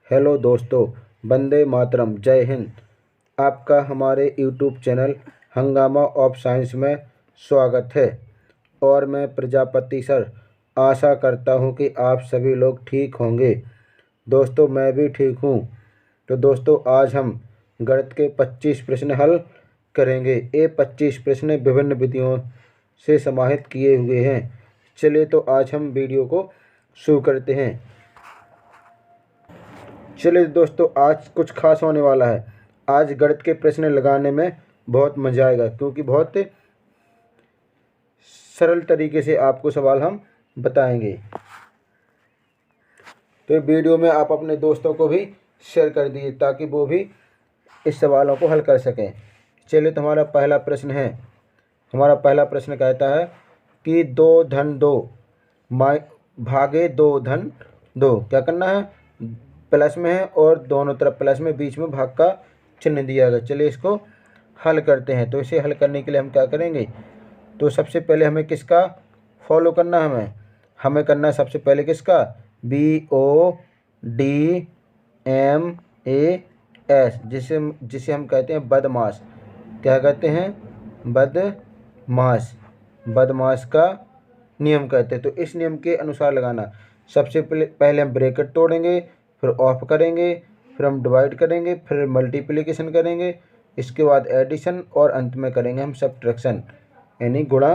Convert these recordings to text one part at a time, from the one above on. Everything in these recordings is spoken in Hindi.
हेलो दोस्तों, वंदे मातरम, जय हिंद। आपका हमारे यूट्यूब चैनल हंगामा ऑफ साइंस में स्वागत है। और मैं प्रजापति सर आशा करता हूं कि आप सभी लोग ठीक होंगे। दोस्तों, मैं भी ठीक हूं। तो दोस्तों, आज हम गणित के 25 प्रश्न हल करेंगे। ये 25 प्रश्न विभिन्न विधियों से समाहित किए हुए हैं। चलिए तो आज हम वीडियो को शुरू करते हैं। चलिए दोस्तों, आज कुछ खास होने वाला है। आज गणित के प्रश्न लगाने में बहुत मज़ा आएगा, क्योंकि बहुत सरल तरीके से आपको सवाल हम बताएंगे। तो वीडियो में आप अपने दोस्तों को भी शेयर कर दीजिए, ताकि वो भी इस सवालों को हल कर सकें। चलिए तो हमारा पहला प्रश्न है। हमारा पहला प्रश्न कहता है कि 2 धन 2 भागे 2 धन 2। क्या करना है? प्लस में है और दोनों तरफ प्लस में, बीच में भाग का चिन्ह दिया गया। चलिए इसको हल करते हैं। तो इसे हल करने के लिए हम क्या करेंगे? तो सबसे पहले हमें किसका फॉलो करना है? हमें करना है सबसे पहले किसका? BODMAS, जिसे हम कहते हैं बदमाश। क्या कहते हैं? बदमाश। बदमाश का नियम कहते हैं। तो इस नियम के अनुसार लगाना। सबसे पहले हम ब्रैकेट तोड़ेंगे, फिर ऑफ करेंगे, फिर हम डिवाइड करेंगे, फिर मल्टीप्लिकेशन करेंगे, इसके बाद एडिशन और अंत में करेंगे हम सब्ट्रैक्शन, यानी गुणा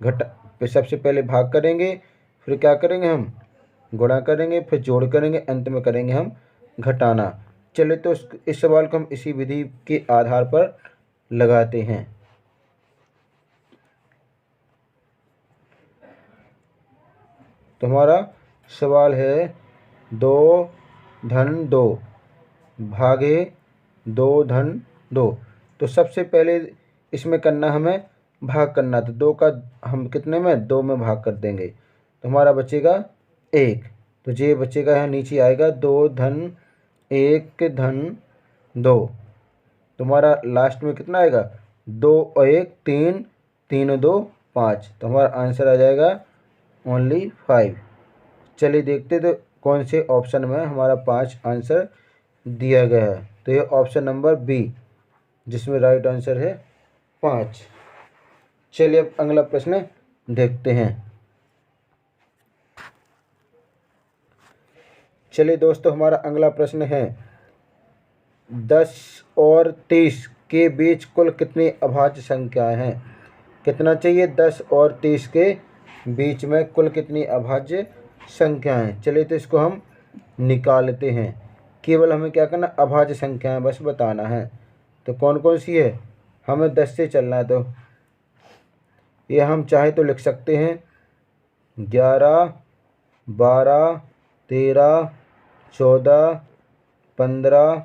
घटा। फिर सबसे पहले भाग करेंगे, फिर क्या करेंगे? हम गुणा करेंगे, फिर जोड़ करेंगे, अंत में करेंगे हम घटाना। चलिए तो इस सवाल को हम इसी विधि के आधार पर लगाते हैं। तो हमारा सवाल है 2 धन 2 भागे 2 धन 2। तो सबसे पहले इसमें करना हमें भाग करना। तो 2 का हम कितने में? 2 में भाग कर देंगे, तो हमारा बचेगा 1। तो ये बचेगा, यहाँ नीचे आएगा 2 धन 1 धन 2। तो हमारा लास्ट में कितना आएगा? 2 और 1 3, 3 और 2 5। तो हमारा आंसर आ जाएगा ओनली 5। चलिए देखते तो कौन से ऑप्शन में हमारा 5 आंसर दिया गया है। तो ये ऑप्शन नंबर बी, जिसमें राइट आंसर है 5। चलिए अब अगला प्रश्न देखते हैं। चलिए दोस्तों, हमारा अगला प्रश्न है 10 और 30 के बीच कुल कितनी अभाज्य संख्याएं हैं? कितना चाहिए? 10 और 30 के बीच में कुल कितनी अभाज्य संख्याएं हैं? चलिए तो इसको हम निकालते हैं। केवल हमें क्या करना? अभाज्य संख्याएं बस बताना है। तो कौन कौन सी है? हमें 10 से चलना है। तो ये हम चाहे तो लिख सकते हैं 11, 12, 13, 14, 15,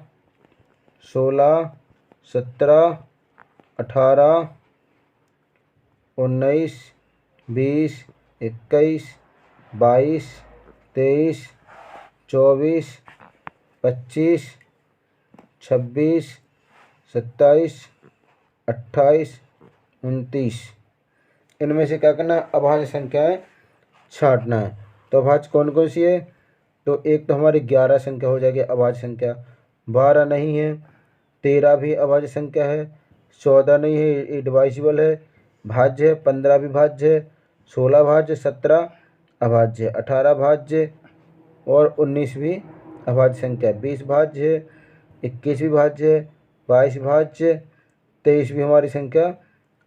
16, 17, 18, 19, 20, 21, 22, 23, 24, 25, 26, 27, 28, 29। इनमें से क्या करना? अभाज्य संख्याएं छांटना है। तो अभाज्य कौन कौन सी है? तो एक तो हमारी 11 संख्या हो जाएगी अभाज्य संख्या, 12 नहीं है, 13 भी अभाज्य संख्या है, 14 नहीं है, ये डिवाइसिबल है, भाज्य है, 15 भी भाज्य है, 16 भाज्य, 17 अभाज्य, 18 भाज्य और 19 भी अभाज्य संख्या, 20 भाज्य है, 21 भी भाज्य है, 22 भाज्य, 23 भी हमारी संख्या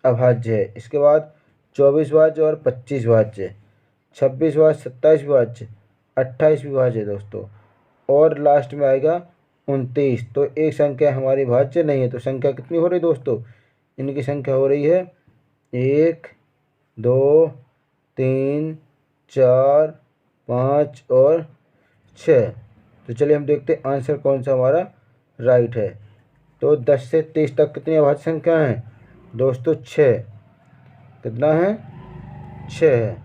अभाज्य है। इसके बाद 24 भाज्य और 25 भाज्य, 26 भाज्य, 27 भाज्य, 28 भी भाज्य दोस्तों, और लास्ट में आएगा 29। तो एक संख्या हमारी भाज्य नहीं है। तो संख्या कितनी हो रही दोस्तों? इनकी संख्या हो रही है 1, 2, 3, 4, 5 और 6। तो चलिए हम देखते हैं आंसर कौन सा हमारा राइट है। तो 10 से 30 तक कितनी अभाज्य संख्या हैं दोस्तों? 6। कितना है? 6 है।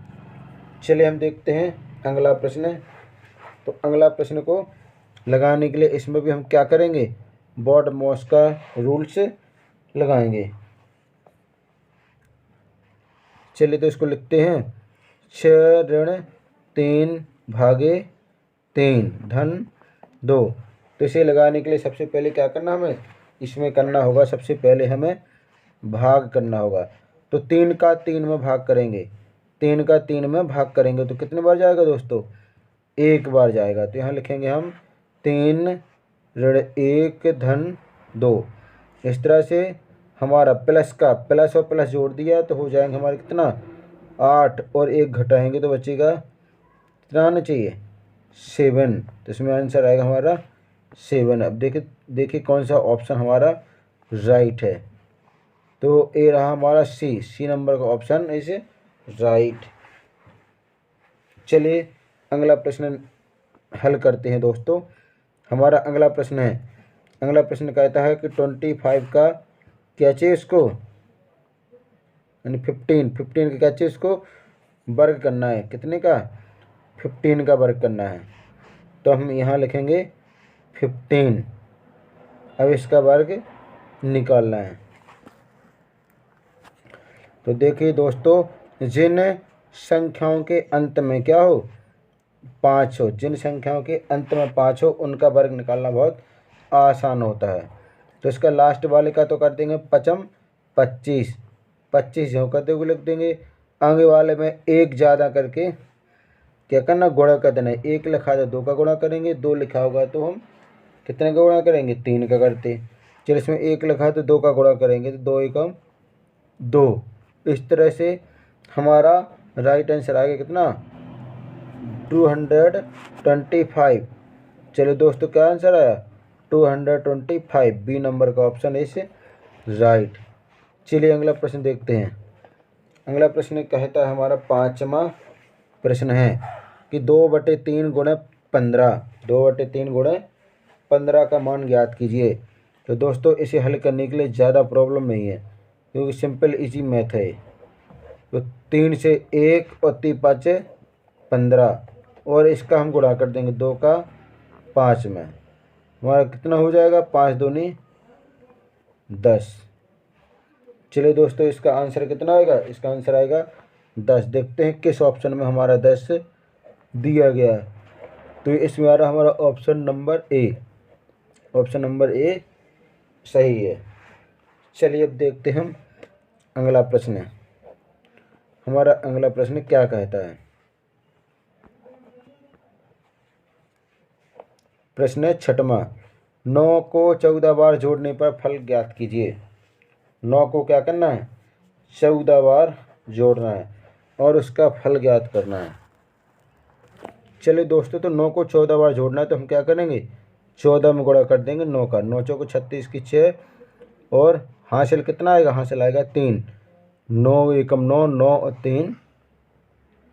चलिए हम देखते हैं अगला प्रश्न। तो अगला प्रश्न को लगाने के लिए इसमें भी हम क्या करेंगे? BODMAS का रूल से लगाएंगे। चलिए तो इसको लिखते हैं 6 ऋण 3 भागे 3 धन 2। तो इसे लगाने के लिए सबसे पहले क्या करना हमें, इसमें करना होगा, सबसे पहले हमें भाग करना होगा। तो 3 का 3 में भाग करेंगे, 3 का 3 में भाग करेंगे तो कितने बार जाएगा दोस्तों, 1 बार जाएगा। तो यहाँ लिखेंगे हम 3 ऋण 1 धन 2। इस तरह से हमारा प्लस का प्लस और प्लस जोड़ दिया तो हो जाएंगे हमारे कितना, 8, और 1 घटाएंगे तो बचेगा कितना आना चाहिए, 7। तो इसमें आंसर आएगा हमारा 7। अब देखिए कौन सा ऑप्शन हमारा राइट है। तो ए रहा हमारा सी नंबर का ऑप्शन इज राइट। चलिए अगला प्रश्न हल करते हैं दोस्तों। हमारा अगला प्रश्न है, अगला प्रश्न कहता है कि 25 का क्या चाहिए इसको, यानी 15 का क्या चाहिए इसको वर्ग करना है, कितने का, 15 का वर्ग करना है। तो हम यहाँ लिखेंगे 15। अब इसका वर्ग निकालना है। तो देखिए दोस्तों, जिन संख्याओं के अंत में क्या हो, 5 हो, जिन संख्याओं के अंत में 5 हो उनका वर्ग निकालना बहुत आसान होता है। तो इसका लास्ट वाले का तो कर देंगे 5 25, 25 जो करते हुए लिख देंगे। आगे वाले में 1 ज़्यादा करके क्या करना, गुणा कर देना है। 1 लिखा है तो 2 का गुणा करेंगे, 2 लिखा होगा तो हम कितने का गुणा करेंगे, 3 का करते। चलिए इसमें 1 लिखा है तो 2 का गुणा करेंगे तो 2 एकम 2। इस तरह से हमारा राइट आंसर आएगा कितना, 225। चलिए दोस्तों क्या आंसर आया, 225। बी नंबर का ऑप्शन इस राइट। चलिए अगला प्रश्न देखते हैं। अगला प्रश्न कहता है हमारा 5वां प्रश्न है कि 2/3 गुणे 15, 2/3 गुणे 15 का मान ज्ञात कीजिए। तो दोस्तों इसे हल करने के लिए ज़्यादा प्रॉब्लम नहीं है क्योंकि सिंपल इजी मैथ है। तो 3 से 1 और 3 5 15, और इसका हम गुणा कर देंगे 2 का 5 में, हमारा कितना हो जाएगा, 5 दूनी 10। चलिए दोस्तों इसका आंसर कितना आएगा, इसका आंसर आएगा 10। देखते हैं किस ऑप्शन में हमारा 10 दिया गया है। तो इसमें आ रहा हमारा option number A, option number A सही है। चलिए अब देखते हैं हम अगला प्रश्न है। हमारा अगला प्रश्न क्या कहता है, प्रश्न है 6वां, 9 को 14 बार जोड़ने पर फल ज्ञात कीजिए। 9 को क्या करना है, 14 बार जोड़ना है और उसका फल ज्ञात करना है। चलिए दोस्तों, तो 9 को 14 बार जोड़ना है तो हम क्या करेंगे, 14 में गुणा कर देंगे 9 का, 9 चौको 36 की 6, और हासिल कितना आएगा, हासिल आएगा 3। 9 एकम 9, 9 और 3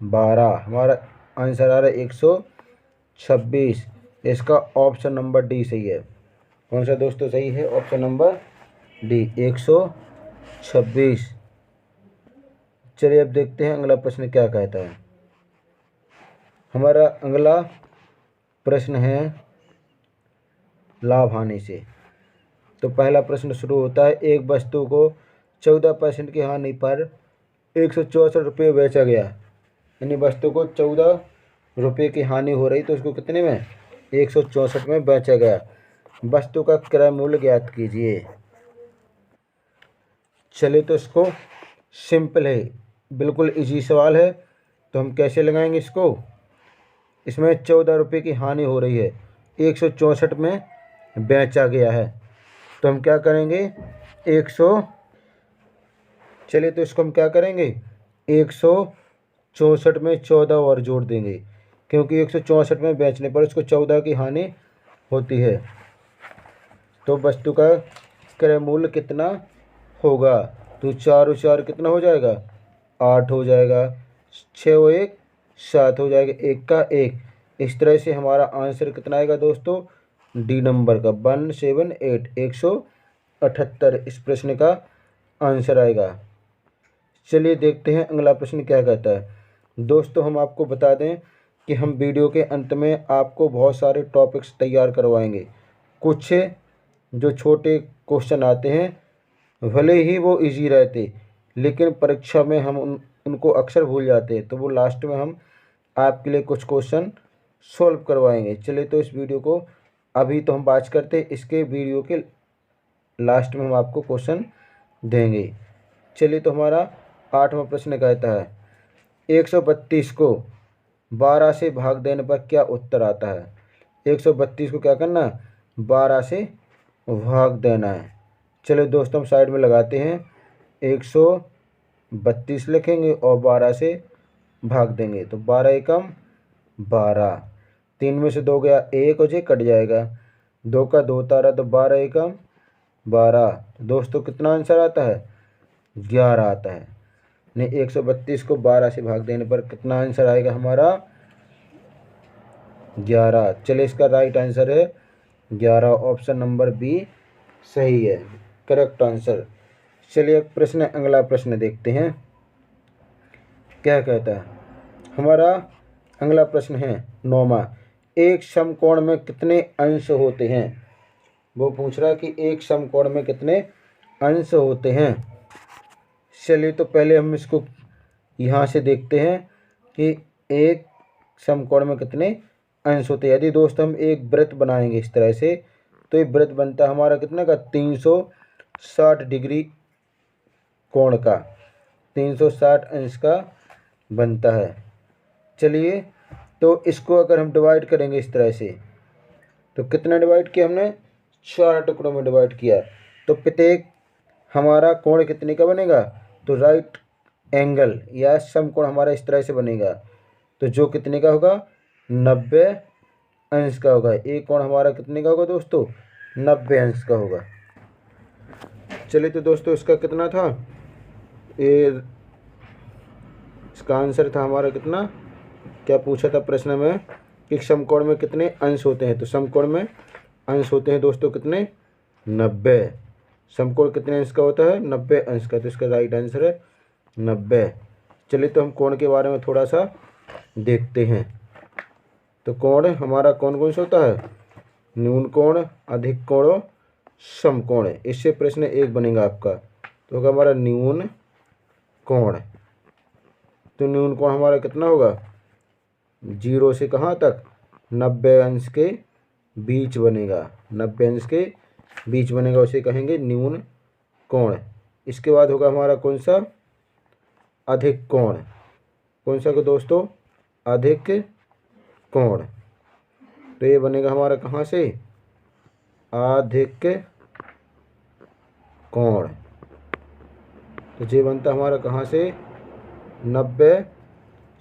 12। हमारा आंसर आ रहा है 126। इसका ऑप्शन नंबर डी सही है। कौन सा दोस्तों सही है, ऑप्शन नंबर डी 126। चलिए अब देखते हैं अगला प्रश्न क्या कहता है। हमारा अगला प्रश्न है लाभ हानि से। तो पहला प्रश्न शुरू होता है, एक वस्तु को 14% की हानि पर 164 रुपये बेचा गया। यानी वस्तु को 14 रुपये की हानि हो रही तो उसको कितने में, 164 में बेचा गया। वस्तु का क्रय मूल्य ज्ञात कीजिए। चलिए तो इसको सिंपल है, बिल्कुल इजी सवाल है। तो हम कैसे लगाएंगे इसको, इसमें 14 रुपये की हानि हो रही है, 164 में बेचा गया है। तो हम क्या करेंगे, चलिए तो इसको हम क्या करेंगे, 164 में 14 और जोड़ देंगे क्योंकि 164 में बेचने पर उसको 14 की हानि होती है। तो वस्तु का क्रय मूल्य कितना होगा, तो 4 और 4 कितना हो जाएगा, 8 हो जाएगा, 6 और 1 7 हो जाएगा, 1 का 1। इस तरह से हमारा आंसर कितना आएगा दोस्तों, डी नंबर का 178, 178 इस प्रश्न का आंसर आएगा। चलिए देखते हैं अगला प्रश्न क्या कहता है। दोस्तों हम आपको बता दें कि हम वीडियो के अंत में आपको बहुत सारे टॉपिक्स तैयार करवाएंगे। कुछ जो छोटे क्वेश्चन आते हैं भले ही वो इजी रहते लेकिन परीक्षा में हम उनको अक्सर भूल जाते हैं, तो वो लास्ट में हम आपके लिए कुछ क्वेश्चन सॉल्व करवाएंगे। चलिए तो इस वीडियो को अभी तो हम बात करते इसके वीडियो के लास्ट में हम आपको क्वेश्चन देंगे। चलिए, तो हमारा 8वां प्रश्न कहता है 132 को 12 से भाग देने पर क्या उत्तर आता है। 132 को क्या करना, 12 से भाग देना है। चलिए दोस्तों, हम साइड में लगाते हैं, 132 लिखेंगे और 12 से भाग देंगे तो 12 एकम 12, 3 में से 2 गया 1 और ये कट जाएगा, 2 का 2 तारा तो 12 एकम 12। दोस्तों कितना आंसर आता है, 11 आता है। नहीं, 132 को 12 से भाग देने पर कितना आंसर आएगा हमारा, 11। चलिए, इसका राइट आंसर है 11, ऑप्शन नंबर बी सही है, करेक्ट आंसर। चलिए प्रश्न, अगला प्रश्न देखते हैं क्या कहता है। हमारा अगला प्रश्न है 9वां, एक समकोण में कितने अंश होते हैं। वो पूछ रहा है कि एक समकोण में कितने अंश होते हैं। चलिए, तो पहले हम इसको यहाँ से देखते हैं कि एक समकोण में कितने अंश होते हैं। यदि दोस्त हम एक वृत्त बनाएंगे इस तरह से, तो ये वृत्त बनता है हमारा कितने का, 360 डिग्री कोण का, 360 अंश का बनता है। चलिए, तो इसको अगर हम डिवाइड करेंगे इस तरह से, तो कितना डिवाइड किया हमने, 4 टुकड़ों में डिवाइड किया, तो प्रत्येक हमारा कोण कितने का बनेगा, तो राइट एंगल या समकोण हमारा इस तरह से बनेगा, तो जो कितने का होगा, 90 अंश का होगा। एक कोण हमारा कितने का होगा दोस्तों, 90 अंश का होगा। चलिए, तो दोस्तों इसका कितना था, ये इसका आंसर था हमारा कितना, क्या पूछा था प्रश्न में कि समकोण में कितने अंश होते हैं। तो समकोण में अंश होते हैं दोस्तों कितने, 90। समकोण कितने अंश का होता है, 90 अंश का, तो इसका राइट आंसर है 90। चलिए, तो हम कोण के बारे में थोड़ा सा देखते हैं। तो कोण हमारा कौन कौन सा होता है, न्यून कोण, अधिक कोण, समकोण। इससे प्रश्न एक बनेगा आपका, तो होगा हमारा न्यून कोण। तो न्यून कोण हमारा कितना होगा, 0 से कहाँ तक, 90 अंश के बीच बनेगा, 90 अंश के बीच बनेगा, उसे कहेंगे न्यून कोण। इसके बाद होगा हमारा कौन सा, अधिक कोण। कौन सा को दोस्तों, अधिक कोण। तो ये बनेगा हमारा कहाँ से, अधिक कोण। तो ये बनता हमारा कहाँ से, 90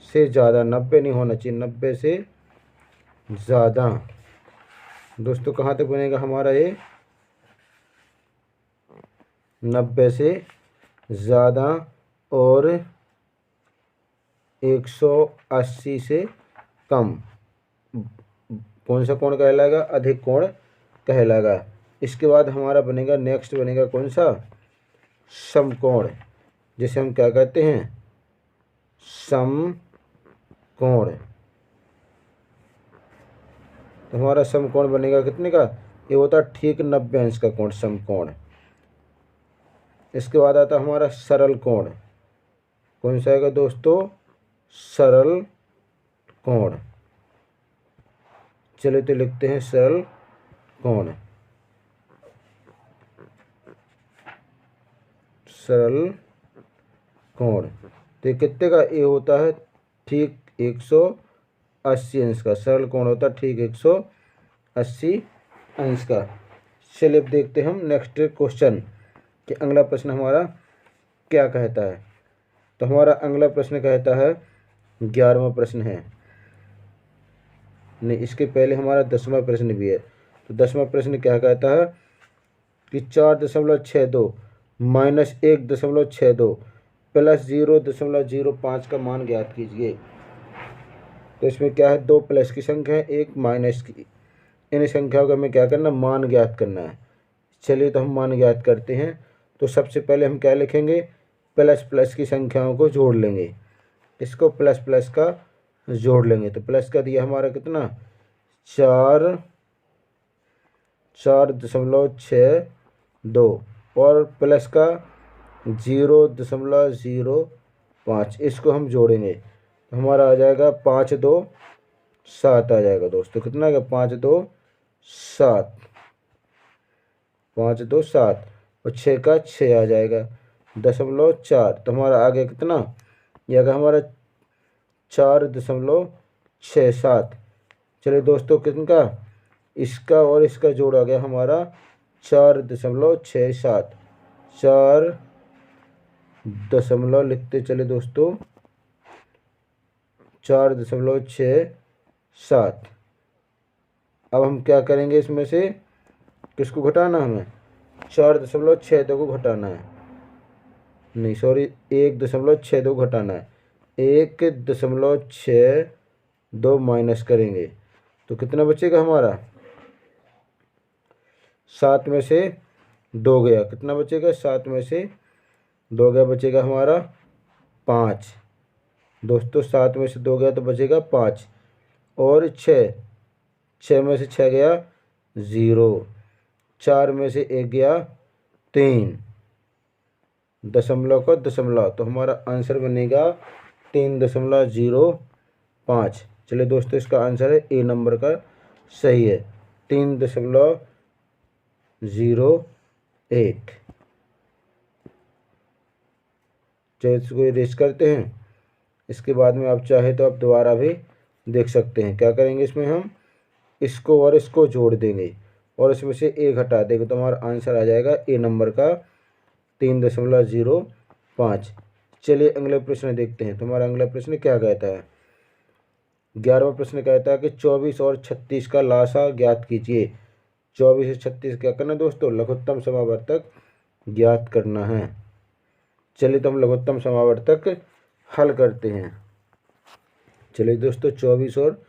से ज़्यादा, 90 नहीं होना चाहिए, 90 से ज़्यादा। दोस्तों कहाँ तक बनेगा हमारा ये, 90 से ज़्यादा और 180 से कम। कौन सा कोण कहलाएगा, अधिक कोण कहलाएगा। इसके बाद हमारा बनेगा, नेक्स्ट बनेगा कौन सा, समकोण, जिसे हम क्या कहते हैं, समकोण। तो हमारा समकोण बनेगा कितने का, ये होता है ठीक 90 अंश का कोण, समकोण। इसके बाद आता है हमारा सरल कोण। कौन सा आएगा दोस्तों, सरल कोण। चलिए, तो लिखते हैं सरल कोण, सरल कोण। तो ये कितने का, ये होता है ठीक 180 अंश का, सरल कोण होता है ठीक 180 अंश का। चलिए, अब देखते हैं हम नेक्स्ट क्वेश्चन कि अगला प्रश्न हमारा क्या कहता है। तो हमारा अगला प्रश्न कहता है, 11वां प्रश्न है, नहीं इसके पहले हमारा 10वां प्रश्न भी है। तो 10वां प्रश्न क्या कहता है कि 4.62 माइनस 1.62 प्लस 0.05 का मान ज्ञात कीजिए। तो इसमें क्या है, 2 प्लस की संख्या है, 1 माइनस की। इन संख्याओं का हमें क्या करना, मान ज्ञात करना है। चलिए, तो हम मान ज्ञात करते हैं। तो सबसे पहले हम क्या लिखेंगे, प्लस प्लस की संख्याओं को जोड़ लेंगे, इसको प्लस प्लस का जोड़ लेंगे। तो प्लस का दिया हमारा कितना, 4.62 और प्लस का 0.05, इसको हम जोड़ेंगे तो हमारा आ जाएगा 5 2 7 आ जाएगा दोस्तों। कितना का, 5 2 7, 5 2 7 और 6 का 6 आ जाएगा 0.4। तो हमारा आ गया कितना, ये आ गया हमारा 4.67। चलिए दोस्तों कितना, इसका और इसका जोड़ आ गया हमारा 4.67। 4 दशमलव लिखते चले दोस्तों 4.67। अब हम क्या करेंगे, इसमें से किसको घटाना, हमें 4.62 को घटाना है, नहीं सॉरी 1.62 घटाना है। 1.62 माइनस करेंगे तो कितना बचेगा हमारा, 7 में से 2 गया, कितना बचेगा, 7 में से 2 गया, बचेगा हमारा 5 दोस्तों। 7 में से 2 गया तो बचेगा 5 और 6 में से 6 गया 0, 4 में से 1 गया 3, दशमलव का दशमलव, तो हमारा आंसर बनेगा 3.05। चलिए दोस्तों इसका आंसर है ए नंबर का सही है 3.01। चलिए इसको इरेज करते हैं। इसके बाद में आप चाहे तो आप दोबारा भी देख सकते हैं। क्या करेंगे, इसमें हम इसको और इसको जोड़ देंगे और इसमें से ए घटा देंगे तो हमारा आंसर आ जाएगा ए नंबर का 3.05। चलिए अगले प्रश्न देखते हैं। तो हमारा अगला प्रश्न क्या कहता है, 11वां प्रश्न कहता है कि 24 और 36 का लासा ज्ञात कीजिए। 24 से 36 क्या करना है दोस्तों, लघुत्तम समावर्तक ज्ञात करना है। चलिए तो हम लघुत्तम समावर्तक हल करते हैं। चलिए दोस्तों 24 और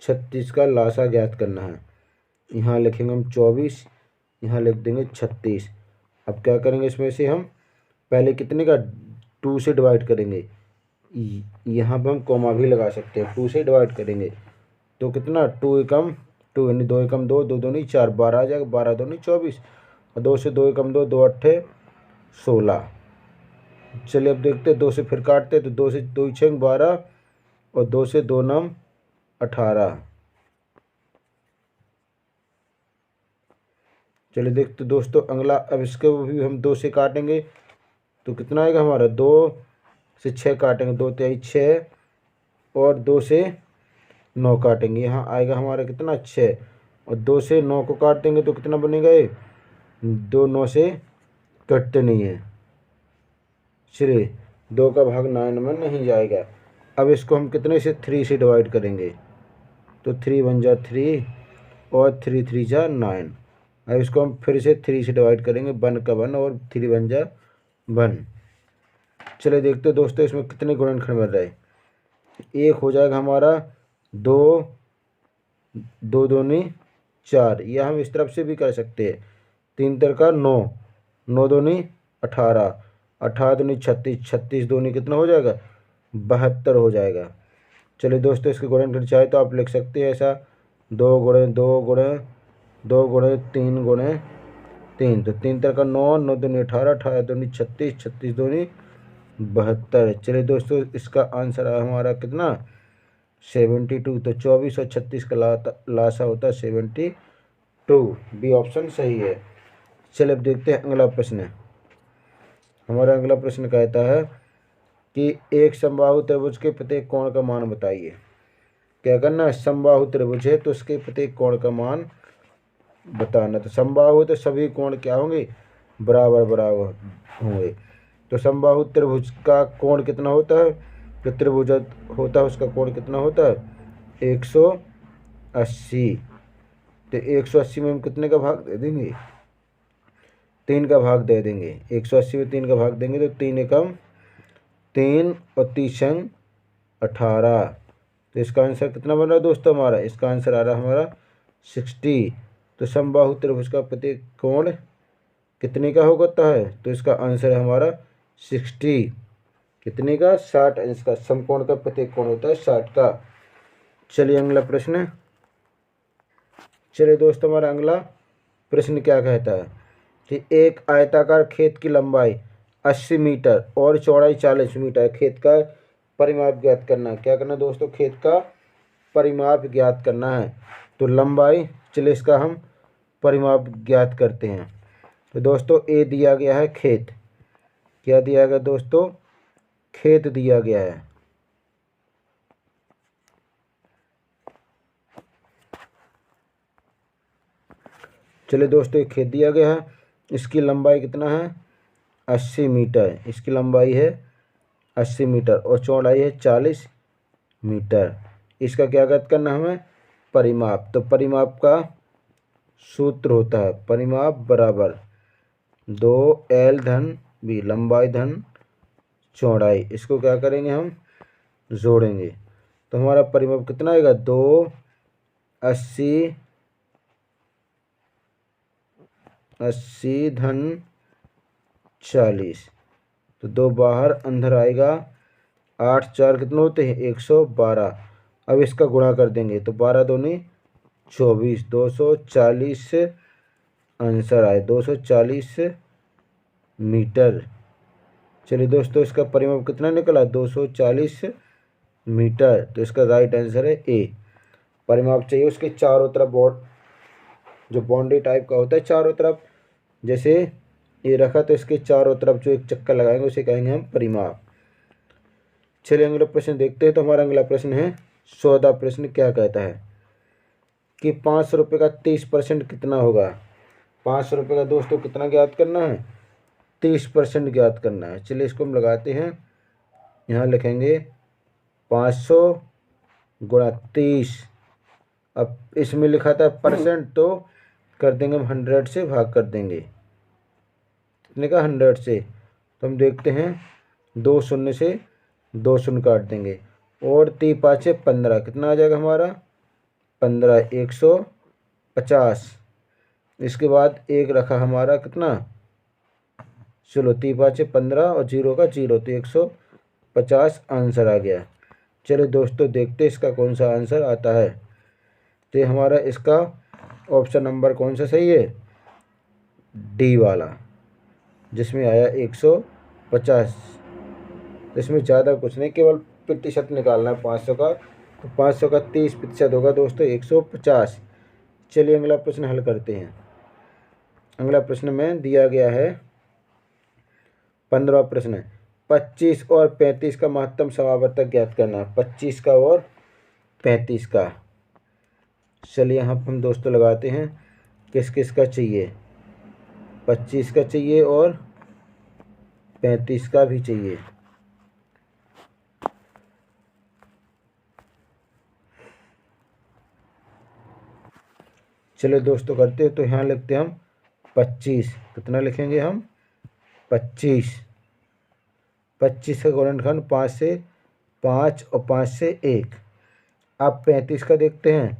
36 का लासा ज्ञात करना है। यहाँ लिखेंगे हम 24, यहाँ लिख देंगे 36। अब क्या करेंगे, इसमें से हम पहले कितने का 2 से डिवाइड करेंगे, यहाँ पर हम कॉमा भी लगा सकते हैं। 2 से डिवाइड करेंगे तो कितना 2 एकम 2 यानी 2 एकम 2, 2 दूनी 4, 12 आ जाएगा, 12 दूनी 24 और 2 से 2 एकम 2, 2 अट्ठे 16। चलिए अब देखते हैं 2 से फिर काटते हैं तो 2 से 2 6 12 और 2 से 2 9 18। चलिए देखते दोस्तों अगला, अब इसके भी हम 2 से काटेंगे तो कितना आएगा हमारा, 2 से 6 काटेंगे, 2 तिहाई 6 और 2 से 9 काटेंगे, यहाँ आएगा हमारा कितना 6 और 2 से 9 को काट देंगे तो कितना बनेगा, ये 2 9 से कटते नहीं है, चलिए 2 का भाग 9 में नहीं जाएगा। अब इसको हम कितने से 3 से डिवाइड करेंगे तो 3 1 जा 3 और 3 3 जा 9। अब इसको हम फिर से 3 से डिवाइड करेंगे, 1 का 1 और 3 1 जा 1। चलिए देखते हैं दोस्तों इसमें कितने गुणनखंड बन रहे हैं। एक हो जाएगा हमारा 2 2 दूनी 4, यह हम इस तरफ से भी कर सकते हैं। 3 तर का 9, 9 दूनी 18, 18 दूनी 36, 36 दूनी कितना हो जाएगा 72 हो जाएगा। चलिए दोस्तों इसके गुणनखंड चाहे तो आप लिख सकते हैं ऐसा 2 गुणे 2 गुणे 2 गुणे 3 गुणे 3, तो 3 तर का 9, 9 दूनी 18, 18 दूनी 36, 36 दूनी 72। चलिए दोस्तों इसका आंसर हमारा कितना 72। तो 24 और 36 का लासा होता है 72, बी ऑप्शन सही है। चलिए अब देखते हैं अगला प्रश्न। हमारा अगला प्रश्न कहता है कि एक समबाहु त्रिभुज के प्रत्येक कोण का मान बताइए। क्या करना है, समबाहु त्रिभुज है तो उसके प्रत्येक कोण का मान बताना। तो समबाहु तो सभी कोण क्या होंगे, बराबर बराबर होंगे। तो समबाहु त्रिभुज का कोण कितना होता है, जो त्रिभुज होता है उसका कोण कितना होता है 180। तो 180 में हम कितने का भाग दे देंगे, 3 का भाग दे देंगे। 180 में 3 का भाग देंगे तो 3 एकम 3 और 3 18। तो इसका आंसर कितना बन रहा है दोस्तों, हमारा इसका आंसर आ रहा है हमारा 60। तो समबाहु त्रिभुज का प्रत्येक कोण कितने का होता है, तो इसका आंसर है हमारा 60। कितने का, 60 अंश का। समकोण का प्रत्येक कोण होता है 60 का। चलिए अगला प्रश्न। चलिए दोस्तों हमारा अगला प्रश्न क्या कहता है कि एक आयताकार खेत की लंबाई 80 मीटर और चौड़ाई 40 मीटर, खेत का परिमाप ज्ञात करना है। क्या करना है दोस्तों, खेत का परिमाप ज्ञात करना है। तो लंबाई चलिए इसका हम परिमाप ज्ञात करते हैं। तो दोस्तों ए दिया गया है खेत, क्या दिया गया दोस्तों, खेत दिया गया है। चलिए दोस्तों खेत दिया गया है, इसकी लंबाई कितना है 80 मीटर, इसकी लंबाई है 80 मीटर और चौड़ाई है 40 मीटर। इसका क्या ज्ञात करना हमें, परिमाप। तो परिमाप का सूत्र होता है परिमाप बराबर 2L धन B, लंबाई धन चौड़ाई। इसको क्या करेंगे हम जोड़ेंगे तो हमारा परिमाप कितना आएगा 2 80 धन 40। तो 2 बाहर अंदर आएगा, 8 4 कितने होते हैं 112। अब इसका गुणा कर देंगे तो 12 दूनी 24, 240 आंसर आए 240 मीटर। चलिए दोस्तों इसका परिमाप कितना निकला 240 मीटर। तो इसका राइट आंसर है ए। परिमाप चाहिए उसके चारों तरफ जो बाउंड्री टाइप का होता है चारों तरफ, जैसे ये रखा तो इसके चारों तरफ जो एक चक्कर लगाएंगे उसे कहेंगे हम परिमाप। चलिए अगला प्रश्न देखते हैं। तो हमारा अगला प्रश्न है 14 प्रश्न, क्या कहता है कि 500 रुपये का 30% कितना होगा। 500 रुपये का दोस्तों कितना ज्ञात करना है 30% ज्ञात करना है। चलिए इसको हम लगाते हैं, यहाँ लिखेंगे 500 गुणा 30। अब इसमें लिखा था परसेंट तो कर देंगे हम 100 से भाग कर देंगे, कितने का 100 से। तो हम देखते हैं 2 शून्य से 2 शून्य काट देंगे और 3 5 15, कितना आ जाएगा हमारा 15, 150। इसके बाद एक रखा हमारा कितना, चलो 3 5 15 और 0 का 0, तो 150 आंसर आ गया। चलो दोस्तों देखते इसका कौन सा आंसर आता है। तो हमारा इसका ऑप्शन नंबर कौन सा सही है, डी वाला, जिसमें आया 150। इसमें ज़्यादा कुछ नहीं, केवल प्रतिशत निकालना है 500 का। तो 500 का 30% होगा दोस्तों 150। चलिए अगला प्रश्न हल करते हैं। अगला प्रश्न में दिया गया है 15वां प्रश्न है 25 और 35 का महत्तम समावर्तक ज्ञात करना है। 25 का और 35 का। चलिए यहाँ पर हम दोस्तों लगाते हैं किस किस का चाहिए, 25 का चाहिए और 35 का भी चाहिए। चलिए दोस्तों करते हैं। तो यहाँ लिखते हैं हम 25, कितना लिखेंगे हम 25। 25 का गुणनखंड 5 से 5 और 5 से 1। अब 35 का देखते हैं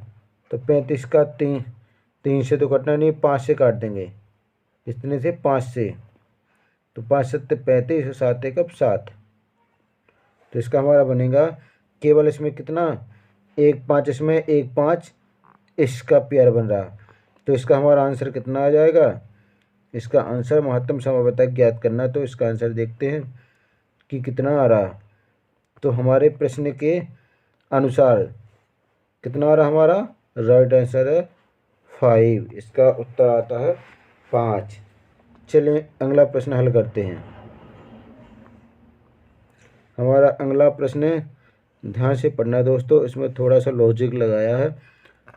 तो 35 का 3 से तो कटना नहीं, 5 से काट देंगे, इतने से 5 से। तो 5 7 35 और 7 1 7। तो इसका हमारा बनेगा केवल इसमें कितना 1 5, इसमें 1 5 इसका पेयर बन रहा। तो इसका हमारा आंसर कितना आ जाएगा, इसका आंसर महत्तम समावर्तक ज्ञात करना। तो इसका आंसर देखते हैं कि कितना आ रहा। तो हमारे प्रश्न के अनुसार कितना आ रहा हमारा, राइट आंसर है 5। इसका उत्तर आता है 5। चलिए अगला प्रश्न हल करते हैं। हमारा अगला प्रश्न ध्यान से पढ़ना दोस्तों, इसमें थोड़ा सा लॉजिक लगाया है।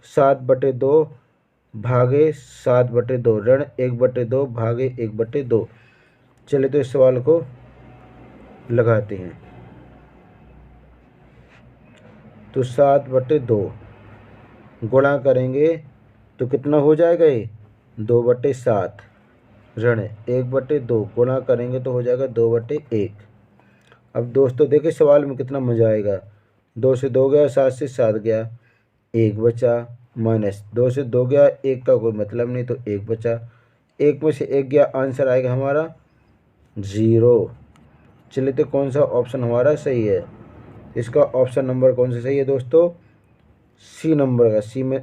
7/2 भागे 7/2 ऋण 1/2 भागे 1/2। चलिए तो इस सवाल को लगाते हैं। तो 7/2 गुणा करेंगे तो कितना हो जाएगा, ये 2/7 ऋण 1/2 गुणा करेंगे तो हो जाएगा 2/1। अब दोस्तों देखिए सवाल में कितना मज़ा आएगा। 2 से 2 गया, 7 से 7 गया, 1 बचा, माइनस 2 से 2 गया, 1 का कोई मतलब नहीं तो 1 बचा, 1 में से 1 गया, आंसर आएगा हमारा 0। चलिए तो कौन सा ऑप्शन हमारा सही है, इसका ऑप्शन नंबर कौन सा सही है दोस्तों, सी नंबर का, सी में।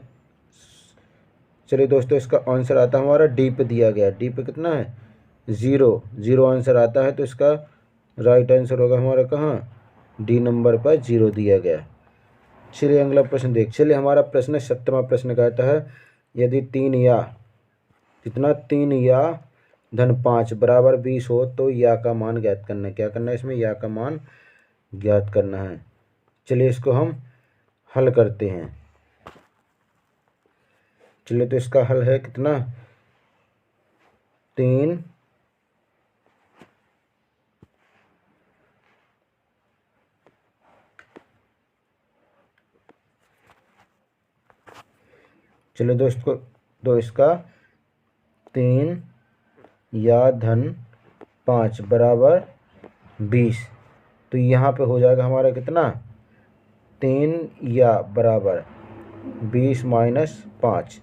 चलिए दोस्तों इसका आंसर आता है हमारा डी पे दिया गया। डी पे कितना है 0 आंसर आता है। तो इसका राइट आंसर होगा हमारा कहाँ, डी नंबर पर 0 दिया गया। चलिए अगला प्रश्न चलिए हमारा प्रश्न 7वां प्रश्न कहता है यदि 3 या कितना 3 या धन 5 बराबर 20 हो तो या का मान ज्ञात करना है। क्या करना है इसमें? या का मान ज्ञात करना है। चलिए इसको हम हल करते हैं। चलिए तो इसका हल है कितना 3 चलिए दोस्तों तो इसका 3 या धन 5 बराबर 20। तो यहाँ पे हो जाएगा हमारा कितना 3 या बराबर 20 माइनस 5।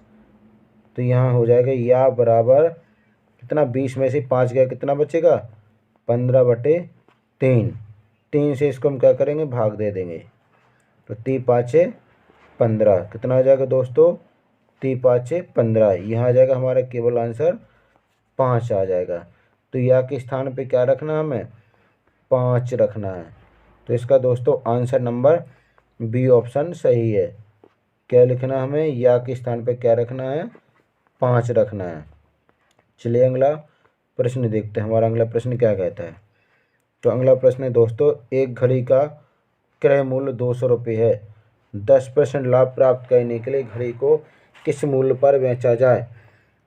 तो यहाँ हो जाएगा या बराबर कितना 20 में से 5 गया कितना बचेगा 15/3। 3 से इसको हम क्या करेंगे भाग दे देंगे। तो 3 5 15 कितना आ जाएगा दोस्तों 3 5 15। यहाँ आ जाएगा हमारा केवल आंसर 5 आ जाएगा। तो या के स्थान पे क्या रखना है हमें 5 रखना है। तो इसका दोस्तों आंसर नंबर बी ऑप्शन सही है। क्या लिखना है हमें या के स्थान पे क्या रखना है 5 रखना है। चलिए अगला प्रश्न देखते हैं हमारा अगला प्रश्न क्या कहता है। तो अगला प्रश्न है दोस्तों एक घड़ी का क्रय मूल्य 200 रुपये है। 10% लाभ प्राप्त करने के लिए घड़ी को किस मूल्य पर बेचा जाए।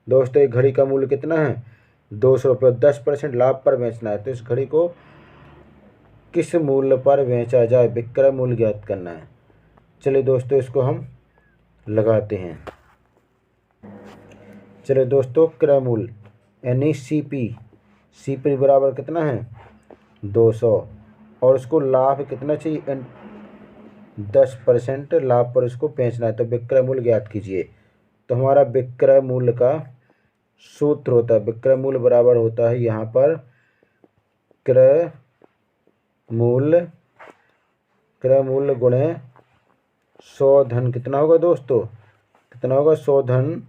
दोस्तों एक घड़ी का मूल्य कितना है 200 रुपये। 10% लाभ पर बेचना है तो इस घड़ी को किस मूल्य पर बेचा जाए विक्रय मूल्य ज्ञात करना है। चलिए दोस्तों इसको हम लगाते हैं। चलिए दोस्तों क्रय मूल्य यानी सीपी बराबर कितना है 200 और उसको लाभ कितना चाहिए 10% लाभ पर उसको बेचना है। तो विक्रय मूल्य ज्ञात कीजिए। तो हमारा विक्रय मूल्य का सूत्र होता है विक्रय मूल्य बराबर होता है यहाँ पर क्रय मूल्य गुणे 100 धन कितना होगा दोस्तों कितना होगा 100 धन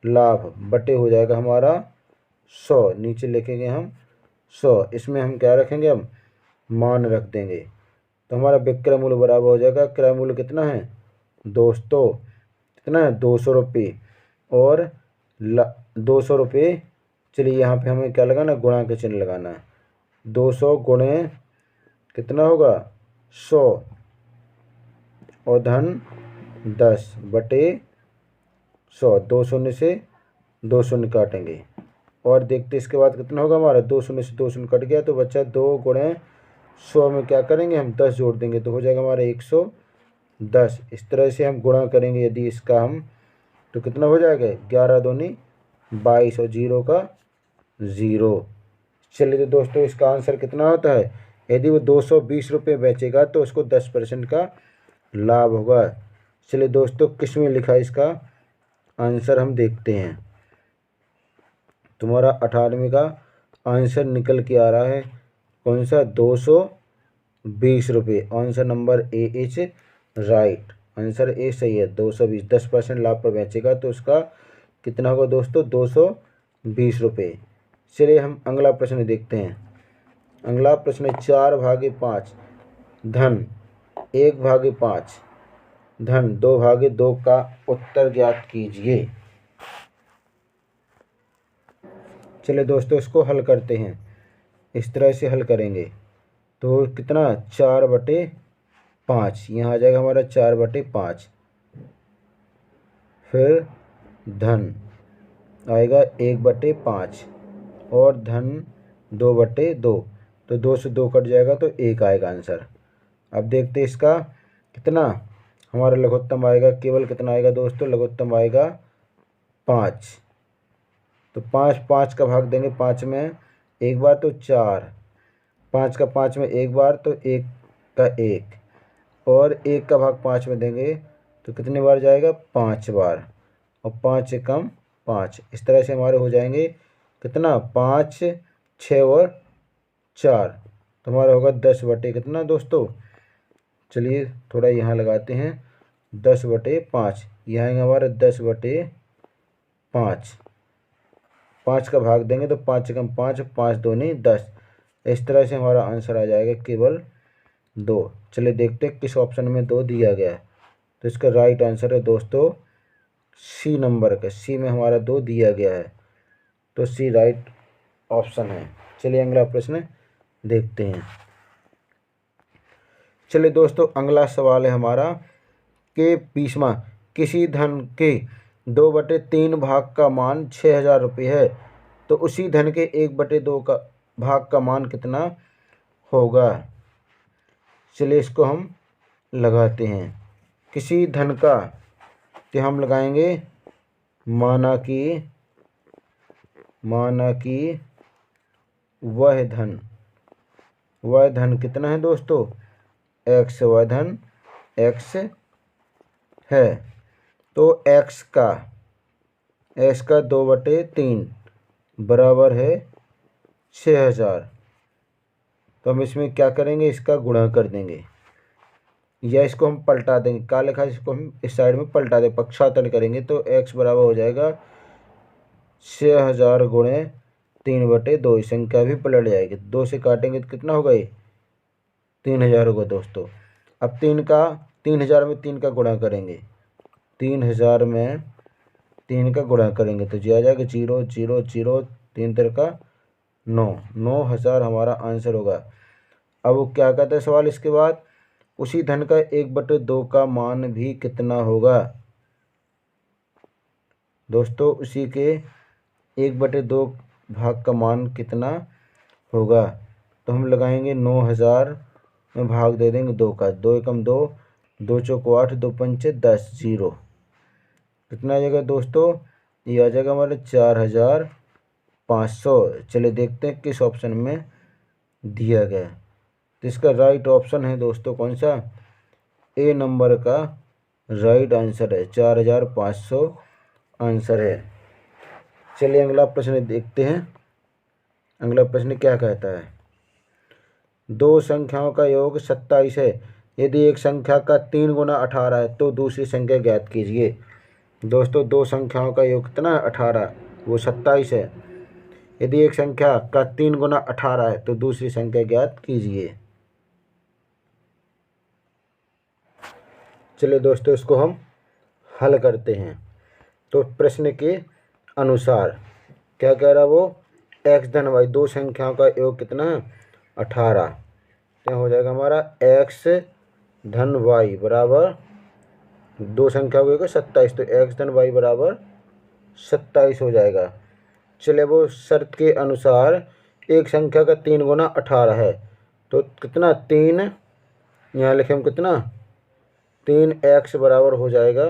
लाभ बटे हो जाएगा हमारा 100 नीचे लिखेंगे हम 100 इसमें हम क्या रखेंगे हम मान रख देंगे। तो हमारा विक्रय मूल्य बराबर हो जाएगा क्रय मूल्य कितना है दोस्तों कितना है 200 रुपये और 200 रुपये। चलिए यहाँ पे हमें क्या लगाना गुणा के चिन्ह लगाना है। 200 गुणे कितना होगा 100 और धन 10 बटे 100। 2 शून्य से 2 शून्य काटेंगे और देखते इसके बाद कितना होगा हमारा 2 शून्य से 2 शून्य कट गया तो बच्चा 2 गुणे 100 में क्या करेंगे हम 10 जोड़ देंगे तो हो जाएगा हमारा 110। इस तरह से हम गुणा करेंगे यदि इसका हम तो कितना हो जाएगा 11 दूनी 22 और 0 का 0। चलिए तो दोस्तों इसका आंसर कितना होता है यदि वो 220 रुपये बेचेगा तो उसको 10% का लाभ होगा। चलिए दोस्तों किस में लिखा है इसका आंसर हम देखते हैं। तुम्हारा 18वें का आंसर निकल के आ रहा है कौन सा 220 रुपये। Answer number A is right. Answer A सही है 220। 10% लाभ पर बेचेगा तो उसका कितना होगा दोस्तों 220 रुपये। चलिए हम अगला प्रश्न देखते हैं। अगला प्रश्न 4/5 धन 1/5 धन 2/2 का उत्तर ज्ञात कीजिए। चलिए दोस्तों इसको हल करते हैं। इस तरह से हल करेंगे तो कितना 4/5 यहाँ आ जाएगा हमारा 4/5 फिर धन आएगा 1/5 और धन 2/2 तो 2 से 2 कट जाएगा तो 1 आएगा आंसर। अब देखते हैं इसका कितना हमारा लघुत्तम आएगा केवल कितना आएगा दोस्तों लघुत्तम आएगा 5। तो 5 का भाग देंगे 5 में एक बार तो 4 5 का 5 में एक बार तो 1 का 1 और 1 का भाग 5 में देंगे तो कितने बार जाएगा 5 बार और 5 से कम 5। इस तरह से हमारे हो जाएंगे कितना 5 6 और 4 तो हमारा होगा 10 बटे कितना दोस्तों। चलिए थोड़ा यहाँ लगाते हैं 10/5 यहाँ आएगा हमारा 10/5। 5 का भाग देंगे तो 5 से कम 5 5 दूनी 10। इस तरह से हमारा आंसर आ जाएगा केवल 2। चलिए देखते हैं किस ऑप्शन में 2 दिया गया है। तो इसका राइट आंसर है दोस्तों सी नंबर का। सी में हमारा 2 दिया गया है, तो सी राइट ऑप्शन है। चलिए अगला प्रश्न देखते हैं। चलिए दोस्तों अगला सवाल है हमारा कि 20वां, किसी धन के 2/3 भाग का मान 6,000 रुपये है, तो उसी धन के 1/2 का भाग का मान कितना होगा। चलिए इसको हम लगाते हैं। किसी धन का, तो हम लगाएंगे माना कि वह धन कितना है दोस्तों, x। वह धन x है, तो x का 2/3 बराबर है 6,000। तो हम इसमें क्या करेंगे, इसका गुणा कर देंगे, या इसको हम पलटा देंगे। क्या लिखा है, इसको हम इस साइड में पलटा दें, पक्षांतर करेंगे, तो x बराबर हो जाएगा 6,000 गुणे 3/2। संख्या भी पलट जाएगी, 2 से काटेंगे तो कितना होगा, ये 3,000 होगा दोस्तों। अब 3,000 में 3 का गुणा करेंगे, 3,000 में 3 का गुणा करेंगे तो जी आ जाएगा 0 0 0, 3 3 का 9, 9,000 हमारा आंसर होगा। अब वो क्या कहता है सवाल इसके बाद, उसी धन का 1/2 का मान भी कितना होगा। दोस्तों उसी के 1/2 भाग का मान कितना होगा, तो हम लगाएंगे 9,000 में भाग दे देंगे 2 का, 2 एकम 2, 2 चौक 8, 2 पंचे 10, 0 कितना आ जाएगा दोस्तों, ये आ जाएगा हमारे 4,500। चलिए देखते हैं किस ऑप्शन में दिया गया। तो इसका राइट ऑप्शन है दोस्तों कौन सा, ए नंबर का राइट आंसर है, 4,500 आंसर है। चलिए अगला प्रश्न देखते हैं। अगला प्रश्न क्या कहता है, 2 संख्याओं का योग 27 है, यदि एक संख्या का 3 गुना 18 है तो दूसरी संख्या ज्ञात कीजिए। दोस्तों 2 संख्याओं का योग कितना है, 18, वो 27 है। यदि एक संख्या का 3 गुना 18 है तो दूसरी संख्या ज्ञात कीजिए। चलिए दोस्तों इसको हम हल करते हैं। तो प्रश्न के अनुसार क्या कह रहा वो, x धन y 2 संख्याओं का योग कितना है, 18। तो हो जाएगा हमारा x धन y बराबर 2 संख्याओं का योग 27, तो x धन y बराबर 27 हो जाएगा। चलिए वो शर्त के अनुसार एक संख्या का 3 गुना 18 है, तो कितना 3, यहाँ लिखे हम कितना 3x बराबर हो जाएगा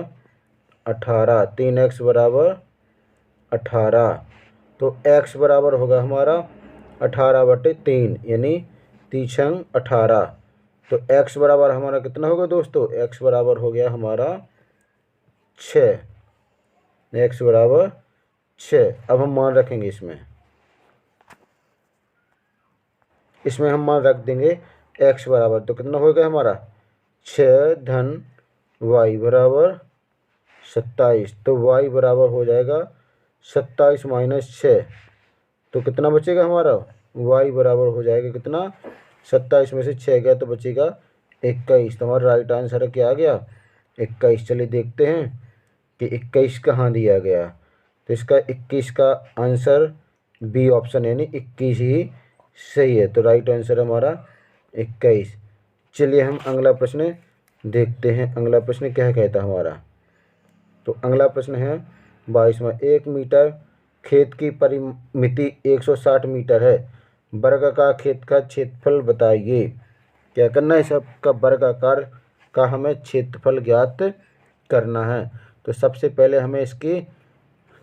18, 3x बराबर 18, तो x बराबर होगा हमारा 18/3 यानी 3 18। तो x बराबर हमारा कितना होगा दोस्तों, x बराबर हो गया हमारा 6, x बराबर 6। अब हम मान रखेंगे इसमें हम मान रख देंगे x बराबर, तो कितना होगा हमारा 6 धन y बराबर 27, तो y बराबर हो जाएगा 27 माइनस 6, तो कितना बचेगा हमारा, y बराबर हो जाएगा कितना, 27 में से 6 गया तो बचेगा 21। तो हमारा राइट आंसर क्या आ गया, 21। चलिए देखते हैं कि 21 कहाँ दिया गया। तो इसका 21 का आंसर बी ऑप्शन यानी 21 ही सही है, तो राइट आंसर हमारा 21। चलिए हम अगला प्रश्न देखते हैं। अगला प्रश्न क्या कहता है हमारा, तो अगला प्रश्न है 22वां, 1 मीटर खेत की परिमिति 160 मीटर है, वर्गाकार खेत का क्षेत्रफल बताइए। क्या करना है, सबका वर्गाकार का हमें क्षेत्रफल ज्ञात करना है। तो सबसे पहले हमें इसकी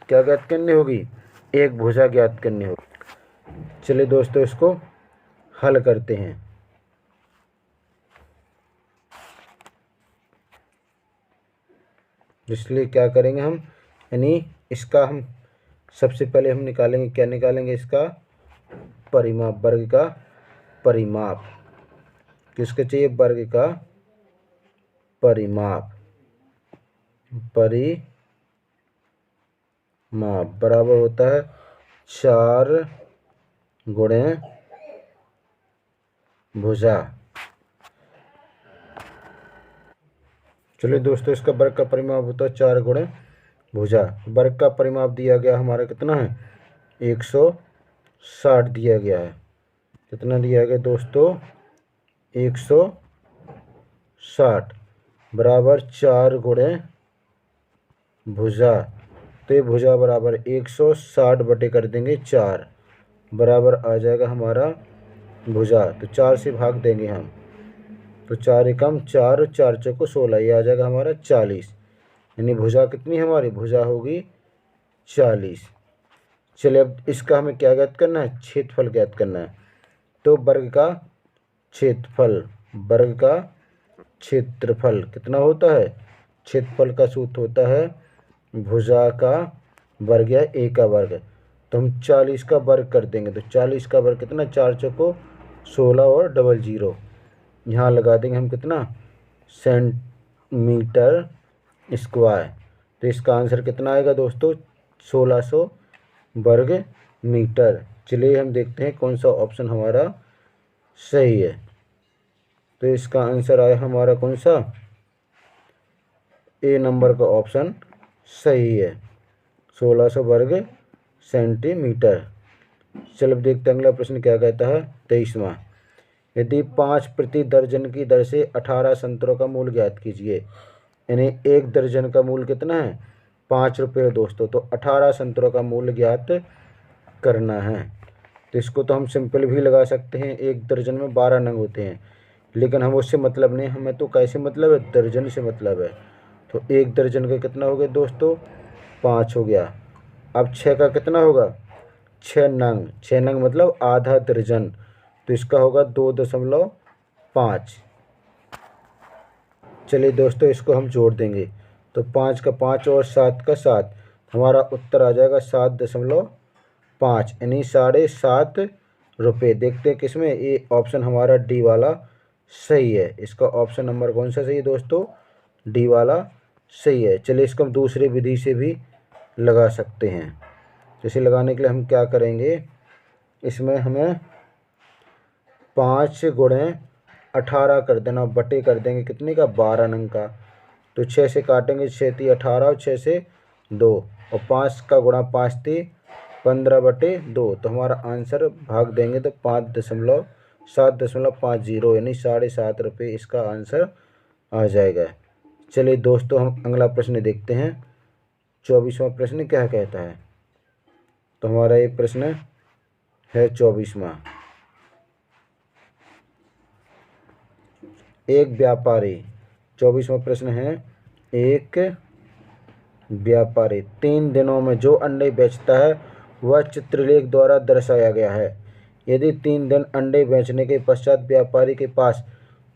क्या ज्ञात करनी होगी, एक भुजा ज्ञात करनी होगी। चलिए दोस्तों इसको हल करते हैं। इसलिए क्या करेंगे हम, यानी इसका हम सबसे पहले हम निकालेंगे, क्या निकालेंगे, इसका परिमाप, वर्ग का परिमाप। किसके चाहिए, वर्ग का परिमाप बराबर होता है 4 गुणे भुजा। चलिए दोस्तों, इसका वर्ग का परिमाप होता है 4 गुणे भुजा। वर्ग का परिमाप दिया गया हमारा कितना है, 160 दिया गया है। कितना दिया गया दोस्तों, 160 बराबर 4 गुणे भुजा। तो ये भुजा बराबर 160 बटे कर देंगे 4, बराबर आ जाएगा हमारा भुजा। तो 4 से भाग देंगे हम, तो 4 एकम 4, 4 चौको 16, ये आ जाएगा हमारा 40। यानी भुजा कितनी हमारी, भुजा होगी 40। चलिए अब इसका हमें क्या ज्ञात करना है, क्षेत्रफल ज्ञात करना है। तो वर्ग का क्षेत्रफल, वर्ग का क्षेत्रफल कितना होता है, क्षेत्रफल का सूत्र होता है भुजा का वर्ग या ए का वर्ग। तो हम 40 का वर्ग कर देंगे, तो 40 का वर्ग कितना, 4 चौको 16 और डबल जीरो, यहाँ लगा देंगे हम कितना, सेंटीमीटर स्क्वायर। तो इसका आंसर कितना आएगा दोस्तों, 1600 वर्ग मीटर। चलिए हम देखते हैं कौन सा ऑप्शन हमारा सही है। तो इसका आंसर आया हमारा कौन सा, ए नंबर का ऑप्शन सही है, 1600 वर्ग सेंटीमीटर। चलो अब देखते हैं अगला प्रश्न क्या कहता है, 23वां। यदि 5 प्रति दर्जन की दर से 18 संतरों का मूल्य ज्ञात कीजिए। यानी 1 दर्जन का मूल्य कितना है, 5 रुपये दोस्तों। तो 18 संतरों का मूल्य ज्ञात करना है। तो इसको तो हम सिंपल भी लगा सकते हैं, 1 दर्जन में 12 नंग होते हैं, लेकिन हम उससे मतलब नहीं, हमें तो कैसे मतलब है, दर्जन से मतलब है। तो 1 दर्जन का कितना हो गया दोस्तों, 5 हो गया। अब 6 का कितना होगा, 6 नंग, 6 नंग मतलब आधा दर्जन, तो इसका होगा 2.5। चलिए दोस्तों इसको हम जोड़ देंगे, तो 5 का 5 और 7 का 7, हमारा उत्तर आ जाएगा 7.5, यानी 7.5 रुपये। देखते हैं किसमें, ये ऑप्शन हमारा डी वाला सही है। इसका ऑप्शन नंबर कौन सा सही है दोस्तों, डी वाला सही है। चलिए इसको हम दूसरी विधि से भी लगा सकते हैं। जैसे लगाने के लिए हम क्या करेंगे, इसमें हमें 5 गुणे 18 कर देना, बटे कर देंगे कितने का, 12 नंग का। तो 6 से काटेंगे, 6 × 18 और 6 से 2, और 5 का गुणा 5 × 15/2। तो हमारा आंसर भाग देंगे तो 7.50, यानी 7.5 रुपये इसका आंसर आ जाएगा। चलिए दोस्तों हम अगला प्रश्न देखते हैं, 24वां प्रश्न क्या कहता है। तो हमारा ये प्रश्न है 24वां। एक व्यापारी, 24वां प्रश्न है, एक व्यापारी 3 दिनों में जो अंडे बेचता है वह चित्रलेख द्वारा दर्शाया गया है। यदि 3 दिन अंडे बेचने के पश्चात व्यापारी के पास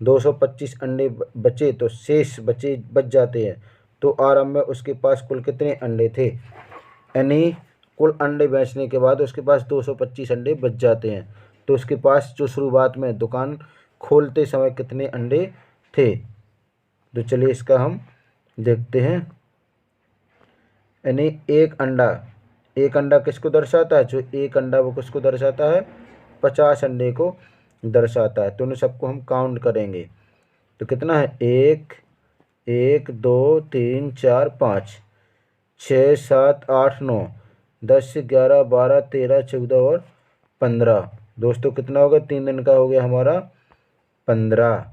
225 अंडे बचे तो शेष बच जाते हैं, तो आरंभ में उसके पास कुल कितने अंडे थे। यानी कुल अंडे बेचने के बाद उसके पास 225 अंडे बच जाते हैं, तो उसके पास जो शुरुआत में दुकान खोलते समय कितने अंडे थे। तो चलिए इसका हम देखते हैं। यानी एक अंडा किसको दर्शाता है, जो एक अंडा वो किसको दर्शाता है, 50 अंडे को दर्शाता है। तो उन सबको हम काउंट करेंगे, तो कितना है, 1 1 2 3 4 5 6 7 8 9 10 11 12 13 14 और 15। दोस्तों कितना होगा, 3 दिन का हो गया हमारा 15।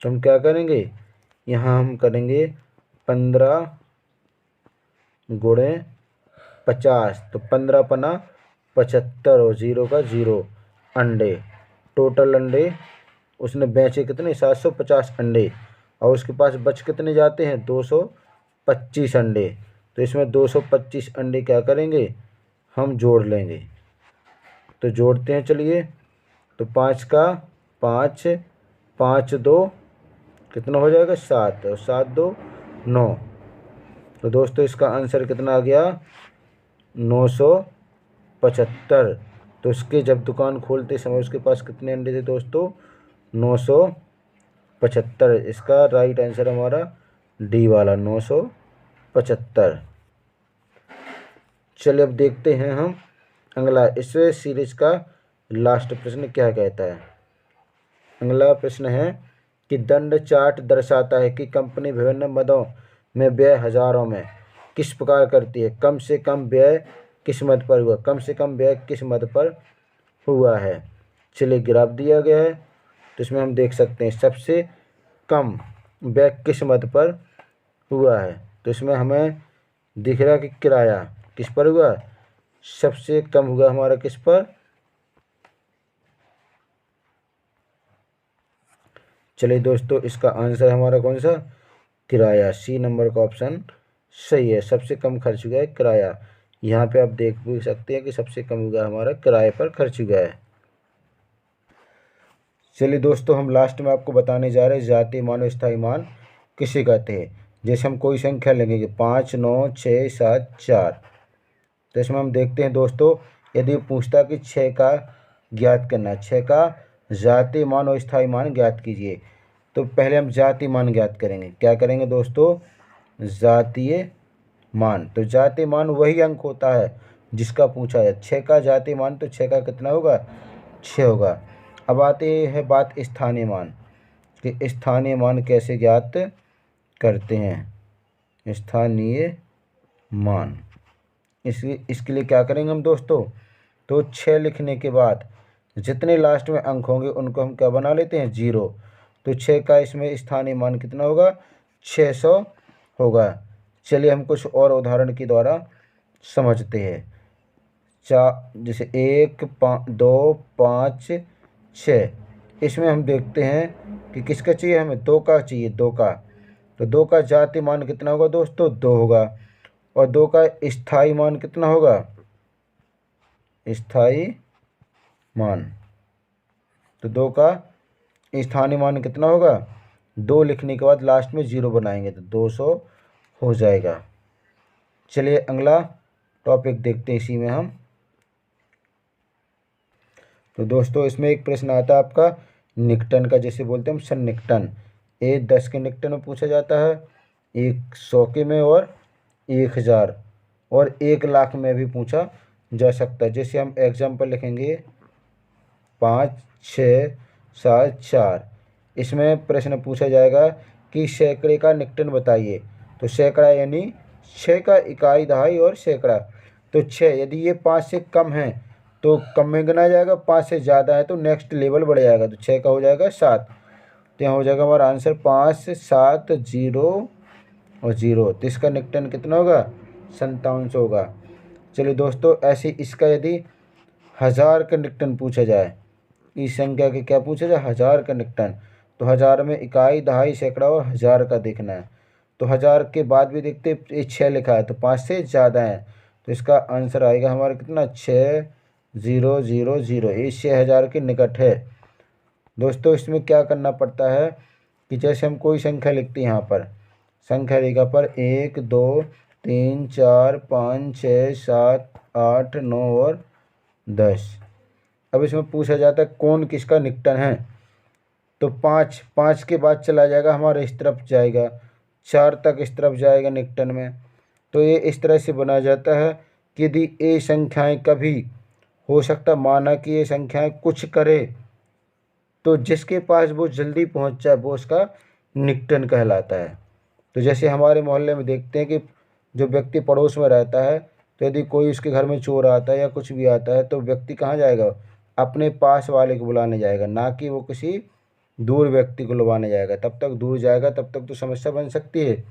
तो हम क्या करेंगे, यहाँ हम करेंगे 15 गुणे 50, तो 15 पना 75 और 0 का 0 अंडे। टोटल अंडे उसने बेचे कितने, 750 अंडे, और उसके पास बच कितने जाते हैं, 225 अंडे। तो इसमें 225 अंडे क्या करेंगे, हम जोड़ लेंगे। तो जोड़ते हैं चलिए, तो 5 का 5, 5 2 कितना हो जाएगा, 7, और 7 2 9। तो दोस्तों इसका आंसर कितना आ गया, 975। तो उसके जब दुकान खोलते समय उसके पास कितने अंडे थे दोस्तों, 975। इसका राइट आंसर हमारा डी वाला 975। चलिए अब देखते हैं हम अगला, इस सीरीज का लास्ट प्रश्न क्या कहता है। अगला प्रश्न है कि दंड चार्ट दर्शाता है कि कंपनी विभिन्न मदों में व्यय हजारों में किस प्रकार करती है। कम से कम व्यय किस मद पर हुआ, कम से कम व्यय किस मद पर हुआ है। चलिए ग्राफ दिया गया है, तो इसमें हम देख सकते हैं सबसे कम व्यय किस मद पर हुआ है। तो इसमें हमें दिख रहा कि किराया किस पर हुआ, सबसे कम हुआ हमारा किस पर। चलिए दोस्तों, इसका आंसर हमारा कौन सा, किराया। सी नंबर का ऑप्शन सही है, सबसे कम खर्च हुआ है किराया। यहाँ पे आप देख भी सकते हैं कि सबसे कम हुआ हमारा किराए पर खर्च हुआ है। चलिए दोस्तों, हम लास्ट में आपको बताने जा रहे हैं जातीय मान और स्थायी मान किसे कहते हैं। जैसे हम कोई संख्या लेंगे 5, 9, 6, 7, 4, तो इसमें हम देखते हैं दोस्तों, यदि पूछता कि 6 का ज्ञात करना, 6 का जातीय मान और स्थायी मान ज्ञात कीजिए, तो पहले हम जातीय मान ज्ञात करेंगे। क्या करेंगे दोस्तों, जातीय मान। तो जातीय मान वही अंक होता है जिसका पूछा है। 6 का जातीय मान, तो 6 का कितना होगा, 6 होगा। अब आते हैं बात स्थानीय मान, कि स्थानीय मान कैसे ज्ञात करते हैं। स्थानीय मान, इसके लिए क्या करेंगे हम दोस्तों, तो 6 लिखने के बाद जितने लास्ट में अंक होंगे उनको हम क्या बना लेते हैं, 0। तो 6 का इसमें स्थानीय मान कितना होगा, 600 होगा। चलिए हम कुछ और उदाहरण के द्वारा समझते हैं। जैसे 1, 2, 5, 6, इसमें हम देखते हैं कि किसका चाहिए, हमें 2 का चाहिए, 2 का। तो 2 का जातीय मान कितना होगा दोस्तों, 2 होगा। और 2 का स्थायी मान कितना होगा, स्थायी मान, तो 2 का स्थानीय मान कितना होगा, 2 लिखने के बाद लास्ट में 0 बनाएंगे तो 200 हो जाएगा। चलिए अगला टॉपिक देखते हैं इसी में हम। तो दोस्तों, इसमें एक प्रश्न आता है आपका निकटन का, जैसे बोलते हैं हम सन्निकटन। 10 के निकटन में पूछा जाता है, 100 के में, और 1000 और 1,00,000 में भी पूछा जा सकता है। जैसे हम एग्जाम्पल लिखेंगे 5, 6, 7, 4, इसमें प्रश्न पूछा जाएगा कि सैकड़े का निकटन बताइए। तो सैकड़ा यानी 6 का इकाई, दहाई और सैकड़ा। तो 6, यदि ये 5 से कम है तो कम में गिना जाएगा, 5 से ज़्यादा है तो नेक्स्ट लेवल बढ़ जाएगा, तो 6 का हो जाएगा 7। तो यहाँ हो जाएगा हमारा आंसर 5, 7, 0 और 0। तो इसका निकटन कितना होगा, 5700 होगा। चलिए दोस्तों, ऐसे इसका यदि 1000 का निकटन पूछा जाए, इस संख्या के क्या पूछा जाए, 1000 का निकटन, तो 1000 में इकाई, दहाई, सैकड़ा और 1000 का देखना है। तो 1000 के बाद भी देखते ये 6 लिखा है तो 5 से ज़्यादा है, तो इसका आंसर आएगा हमारा कितना, 6000। ये 6000 के निकट है। दोस्तों, इसमें क्या करना पड़ता है कि जैसे हम कोई संख्या लिखते हैं, यहाँ पर संख्या रेखा पर 1, 2, 3, 4, 5, 6, 7, 8, 9 और 10। अब इसमें पूछा जाता है कौन किसका निकटन है, तो 5 के बाद चला जाएगा हमारा इस तरफ जाएगा, 4 तक इस तरफ जाएगा निकटन में। तो ये इस तरह से बनाया जाता है कि यदि ये संख्याएं कभी हो सकता, माना कि ये संख्याएं कुछ करे, तो जिसके पास वो जल्दी पहुंच जाए वो उसका निकटन कहलाता है। तो जैसे हमारे मोहल्ले में देखते हैं कि जो व्यक्ति पड़ोस में रहता है, तो यदि कोई उसके घर में चोर आता है या कुछ भी आता है तो व्यक्ति कहाँ जाएगा, अपने पास वाले को बुलाने जाएगा, ना कि वो किसी दूर व्यक्ति को बुलाने जाएगा। तब तक दूर जाएगा तब तक तो समस्या बन सकती है,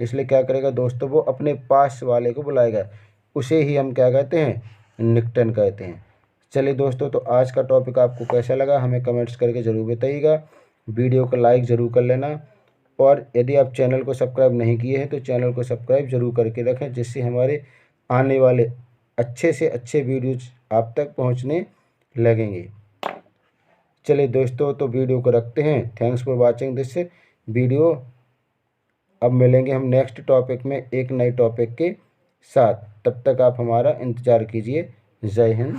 इसलिए क्या करेगा दोस्तों, वो अपने पास वाले को बुलाएगा। उसे ही हम क्या कहते हैं, निकटन कहते हैं। चलिए दोस्तों, तो आज का टॉपिक आपको कैसा लगा हमें कमेंट्स करके ज़रूर बताइएगा। वीडियो को लाइक ज़रूर कर लेना, और यदि आप चैनल को सब्सक्राइब नहीं किए हैं तो चैनल को सब्सक्राइब ज़रूर करके रखें, जिससे हमारे आने वाले अच्छे से अच्छे वीडियोज आप तक पहुंचने लगेंगे। चलिए दोस्तों, तो वीडियो को रखते हैं। Thanks for watching this video. अब मिलेंगे हम नेक्स्ट टॉपिक में एक नए टॉपिक के साथ, तब तक आप हमारा इंतज़ार कीजिए। जय हिंद।